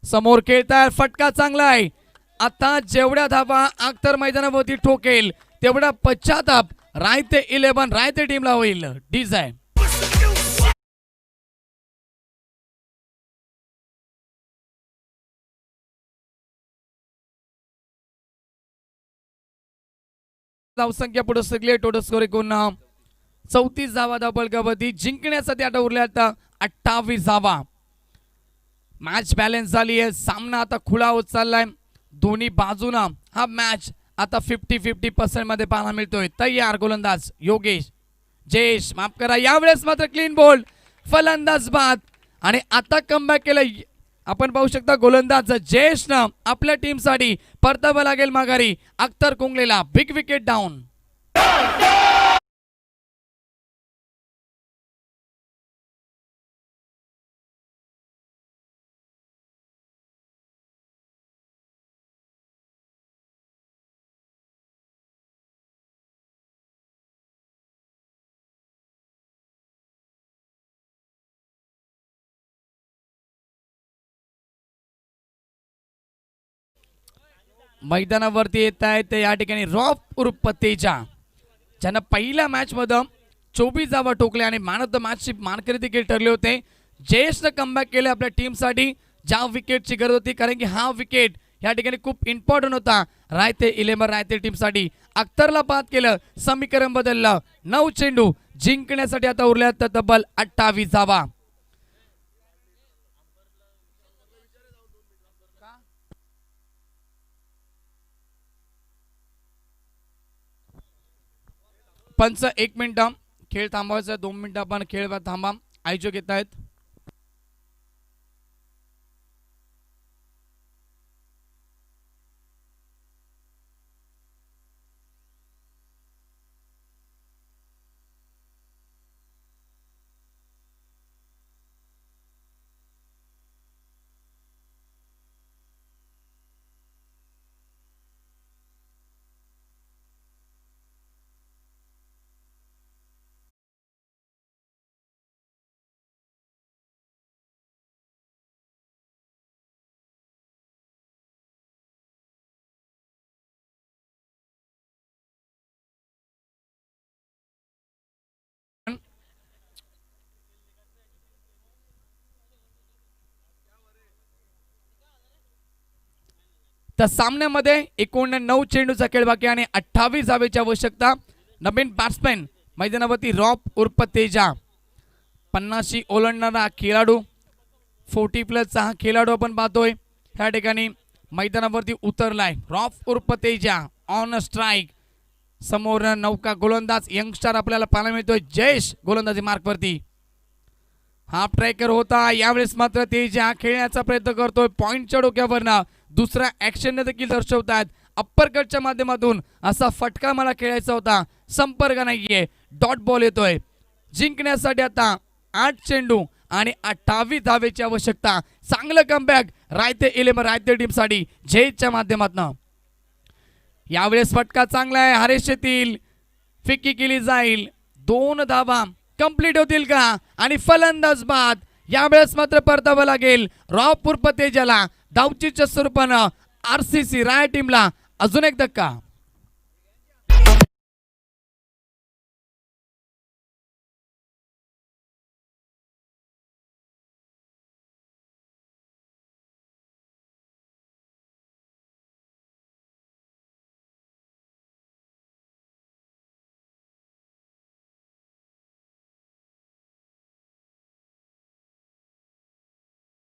समोर खेळताय. फटका चांगला आहे. आता जेवढ्या धावा अख्तर मैदानावरती ठोकेल तेवढा पश्चाताप रायते 11 रायते टीमला होईल. डीज आहे. धावसंख्या पुढे सगळे टोटल स्कोर एकूण 34 धावा धावफलकावरती. जिंकण्यासाठी आता उरल्या आता 28 धावा. मॅच बॅलन्स झाली आहे. सामना आता खुला होत चाललाय. दोन्ही बाजूना हा मॅच आता 50-50% मध्ये पाहायला मिळतोय. तयार गोलंदाज योगेश. जयेश माफ करा यावेळेस मात्र क्लीन बोल्ड. फलंदाज बाद आणि आता कमबॅक केलं आपण पाहू शकता. गोलंदाज जयेशनं आपल्या टीमसाठी परतावं लागेल माघारी. अख्तर कुंगलेला बिग विकेट डाऊन. मैदानावरती येत आहेत या ठिकाणी रॉफ उर्फ तेजा ज्यांना पहिल्या मॅच मध्ये 24 धावा ठोकले आणि मॅन ऑफ द मॅचची मानकरी देखील ठरले होते. जयेशनं कमबॅक केले आपल्या टीमसाठी ज्या विकेटची गरज होती कारण की हा विकेट या ठिकाणी खूप इम्पॉर्टंट होता रायते 11 रायते टीमसाठी. अख्तरला बाद केलं. समीकरण बदललं. 9 चेंडू. जिंकण्यासाठी आता उरल्यात तब्बल 28 धावा. पंच 1 मिनिट खेळ थांबवायचा. 2 मिनिटं आपण खेळ थांबा. आयोजक येत आहेत. त्या सामन्यामध्ये एकूण 9 चेंडूचा खेळ बाकी आणि 28 धावेची आवश्यकता. नवीन बॅट्समॅन मैदानावरती रॉफ उर्फ तेजा. 50 ओलांडणारा खेळाडू 40+ हा खेळाडू आपण पाहतोय ह्या ठिकाणी मैदानावरती उतरलाय. रॉफ उर्फ तेजा ऑन स्ट्राईक. समोर नौका गोलंदाज यंगस्टर आपल्याला पाहायला मिळतोय. जयेश गोलंदाजी मार्कवरती. हाफ ट्रॅकर होता यावेळेस मात्र तेजा खेळण्याचा प्रयत्न करतोय. पॉइंटच्या डोक्यावरनं दुसरा ऍक्शन देखील दर्शवतात अप्परकटच्या माध्यमातून असा फटका मला खेळायचा होता, संपर्क नाहीये, डॉट बॉल येतोय. जिंकण्यासाठी आता 8 चेंडू आणि 28 धावेची आवश्यकता. चांगलं कमबॅक रायते 11 रायते टीमसाठी जयच्या माध्यमातून. यावेळेस फटका चांगला आहे, हरेश येतील, फिक्की केली जाईल, 2 धावा कंप्लीट होतील का आणि फलंदाज बाद. यावेळेस मात्र परतावं लागेल रॉपूर तेजाला. धावचीच्या स्वरूपानं RCC राय टीमला अजून एक धक्का.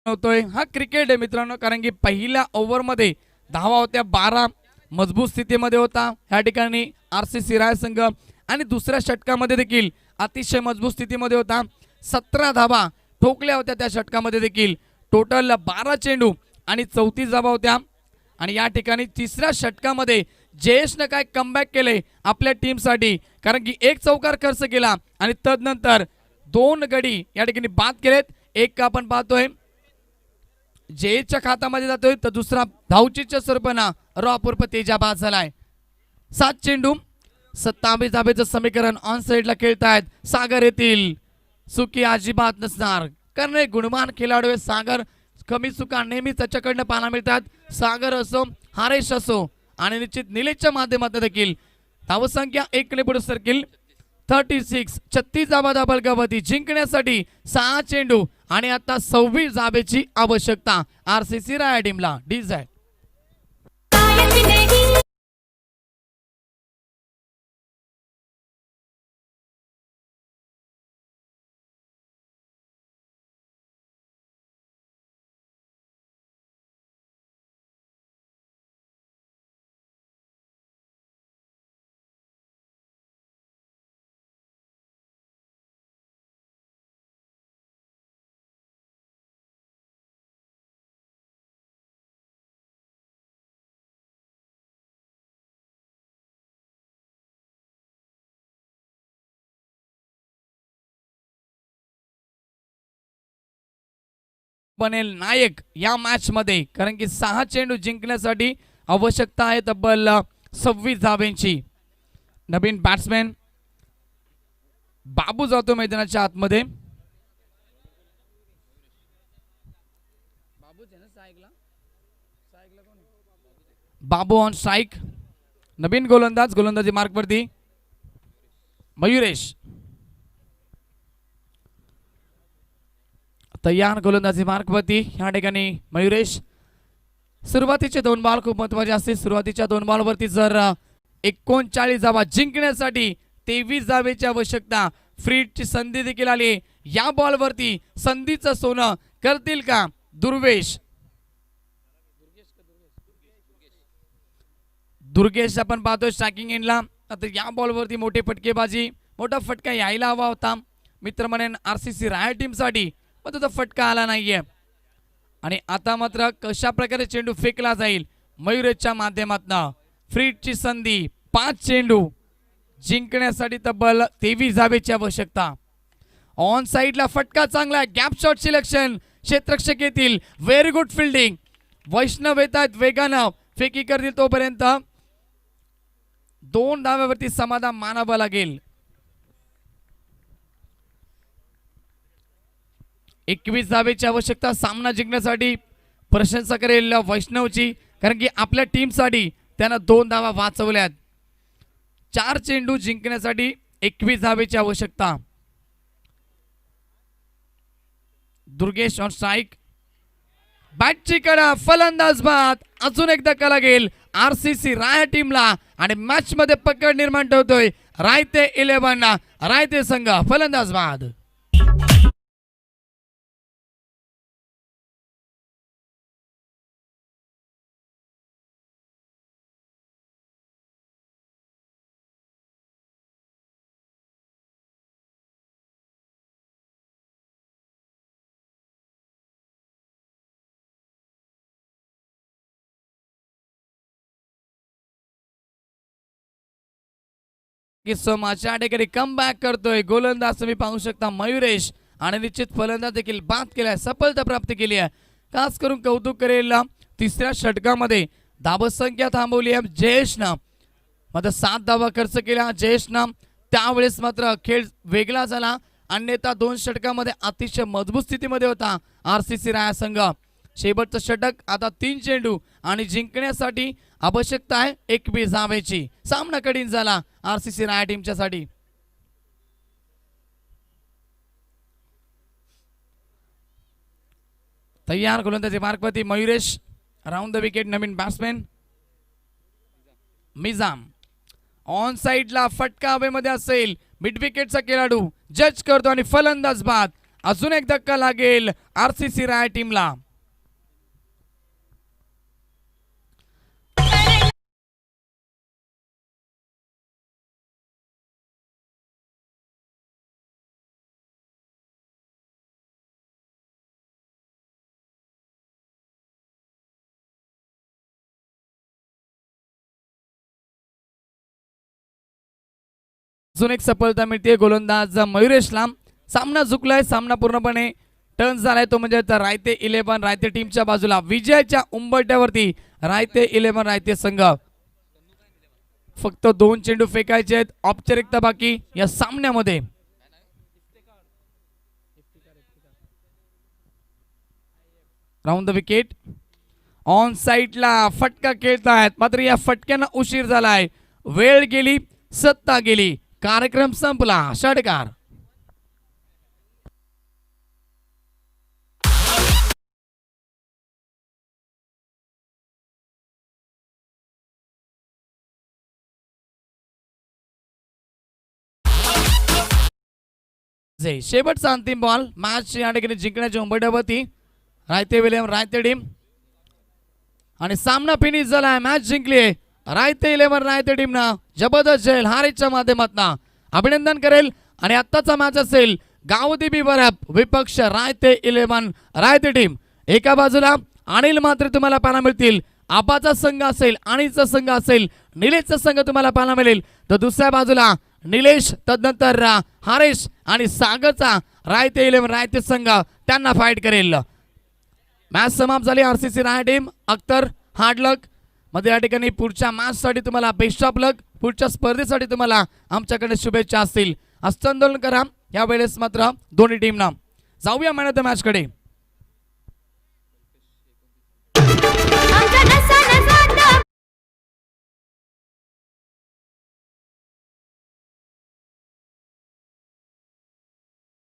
होतोय हा क्रिकेट आहे मित्रांनो, कारण की पहिल्या ओव्हरमध्ये धावा होत्या 12, मजबूत स्थितीमध्ये होता ह्या ठिकाणी RCC राय संघ. आणि दुसऱ्या षटकामध्ये देखील अतिशय मजबूत स्थितीमध्ये होता, 17 धावा ठोकल्या होत्या त्या षटकामध्ये देखील. टोटल 12 चेंडू आणि 34 धावा होत्या. आणि या ठिकाणी तिसऱ्या षटकामध्ये जयेशनं काय कमबॅक केले आपल्या टीमसाठी, कारण की 1 चौकार खर्च केला आणि तदनंतर 2 गडी या ठिकाणी बाद केलेत. एक आपण पाहतोय जयेशच्या खात्यामध्ये जातोय, तर दुसरा धावचीच्या स्वरूपानं रॉपूर तेजा बाद झालाय. 7 चेंडू 27 धावेचं समीकरण ऑन साइडला खेळतायत. सागर येतील, चुकी अजिबात नसणार, कारण एक गुणवान खेळाडू आहे सागर. कमी चुका नेहमी त्याच्याकडनं पाहायला मिळतात. सागर असो, हरेश असो आणि निश्चित निलेशच्या माध्यमातून देखील धावसंख्या 1 ने पुढे सरकेल. 36 36 धावा धाबलगावती जिंकण्यासाठी 6 चेंडू आणि आता 26 धावेची आवश्यकता RCC राय टीमला. डिझाईन बनेल नायक या मॅच मध्ये, कारण की 6 चेंडू जिंकण्यासाठी आवश्यकता आहे तब्बल 26 धावेंची. नवीन बॅट्समॅन बाबू जातो मैदानाच्या आतमध्ये. बाबू ऑन स्ट्राइक. नवीन गोलंदाज गोलंदाजी मार्क वरती मयुरेश तयार गोलंदाजी मार्क वरती. या ठिकाणी मयुरेश. सुरुवातीचे 2 बॉल खूप महत्वाचे असते. सुरुवातीच्या 2 बॉल वरती जर 39 धावा जिंकण्यासाठी 23 धावेची आवश्यकता. फ्रीडची संधी देखील आली. या बॉल वरती संधीचं सोनं करतील का दुर्वेश. दुर्गेश आपण पाहतोय स्ट्रायकिंग एंडला. आता या बॉल वरती मोठी फटकेबाजी, मोठा फटका यायला हवा होता मित्र म्हणेन RCC राय टीम साठी, पण त्याचा फटका आला नाहीये. आणि आता मात्र कशा प्रकारे चेंडू फेकला जाईल मयुरेशच्या माध्यमातून. फ्रीडची संधी, 5 चेंडू जिंकण्यासाठी तब्बल 23 धावेची आवश्यकता. ऑन साइडला फटका चांगला, गॅप शॉट सिलेक्शन, क्षेत्ररक्षक येतील, व्हेरी गुड फिल्डिंग. वैष्णव येत आहेत वेगानं, फेकी करतील तोपर्यंत 2 धाव्यावरती समाधान मानावं लागेल. 21 धावेची आवश्यकता सामना जिंकण्यासाठी. प्रशंसा करेल वैष्णवची, कारण की आपल्या टीमसाठी त्यानं 2 धावा वाचवल्यात. 4 चेंडू जिंकण्यासाठी 21 धावेची आवश्यकता. Durgesh on strike. बॅटची कडा, फलंदाज बाद. अजून एक धक्का लागेल RCC राय टीमला आणि मॅच मध्ये पकड निर्माण ठेवतोय रायते 11 रायते संघ. फलंदाज बाद. Thank you so much. या ठिकाणी कम बॅक करतोय गोलंदाज तुम्ही पाहू शकता मयुरेश आणि निश्चित फलंदाज देखील बाद केलाय, सफलता प्राप्त केली आहे. खास करून कौतुक करेल तिसऱ्या षटकामध्ये धावसंख्या थांबवली आहे जयेशनं, मात्र 7 धावा खर्च केल्या जयेशनं. त्यावेळेस मात्र खेळ वेगळा झाला, अन्यथा 2 षटकामध्ये अतिशय मजबूत स्थितीमध्ये होता RCC राया संघ. शेवटचं षटक आता 3 चेंडू आणि जिंकण्यासाठी आवश्यकता आहे 21 धावेची. सामना कठीण झाला RCC राया टीमच्या साठी. तयार गोलंदाजी मार्कवरती मयुरेश. राऊंड द विकेट नवीन बॅट्समॅन मिजाम. ऑन साइडला फटका हवेमध्ये असेल, मिड विकेटचा खेळाडू जज करतो आणि फलंदाज बाद. अजून एक धक्का लागेल RCC राया टीमला. अजून एक सफलता मिळते गोलंदाज मयुरेशला. सामना झुकलाय, सामना पूर्णपणे टर्न झालाय, तो म्हणजे रायते 11 रायते टीमच्या बाजूला. विजयाच्या उंबरठ्यावरती रायते 11 रायते संघ. फक्त 2 चेंडू फेकायचे आहेत, औपचारिकता बाकी या सामन्यामध्ये. Round the wicket. ऑन साइडला फटका खेळतायत, मात्र या फटक्यानं उशीर झालाय, वेळ गेली, सत्ता गेली, कार्यक्रम संपला. षटकार. शेवटचा अंतिम बॉल. मॅच या ठिकाणी जिंकण्याची उंबरठ्यावरती रायते विलियम रायते टीम आणि सामना फिनिश झालाय. मॅच जिंकली रायते 11 रायते टीमनं. जबरदस्त जय हारेच्या माध्यमातून अभिनंदन करेल. आणि आत्ताचा मॅच असेल गावदेवी बरप विपक्ष रायते 11 रायते टीम. एका बाजूला अनिल मात्र तुम्हाला पाहायला मिळतील, आबाचा संघ असेल, अनिलचा संघ असेल, निलेशचा संघ तुम्हाला पाहायला मिळेल. तर दुसऱ्या बाजूला निलेश, तदनंतर हरेश आणि सागरचा रायते 11 रायते संघ त्यांना फाईट करेल. मॅच समाप्त झाली. RCC राया टीम अख्तर हार्ड लक मध्ये या ठिकाणी पुढच्या मॅचसाठी तुम्हाला बेस्ट ऑफ लक, पुढच्या स्पर्धेसाठी तुम्हाला आमच्याकडे शुभेच्छा असतील. हस्तांदोलन करा यावेळेस मात्र दोन्ही टीमना. जाऊया मॅन ऑफ द मॅच कडे.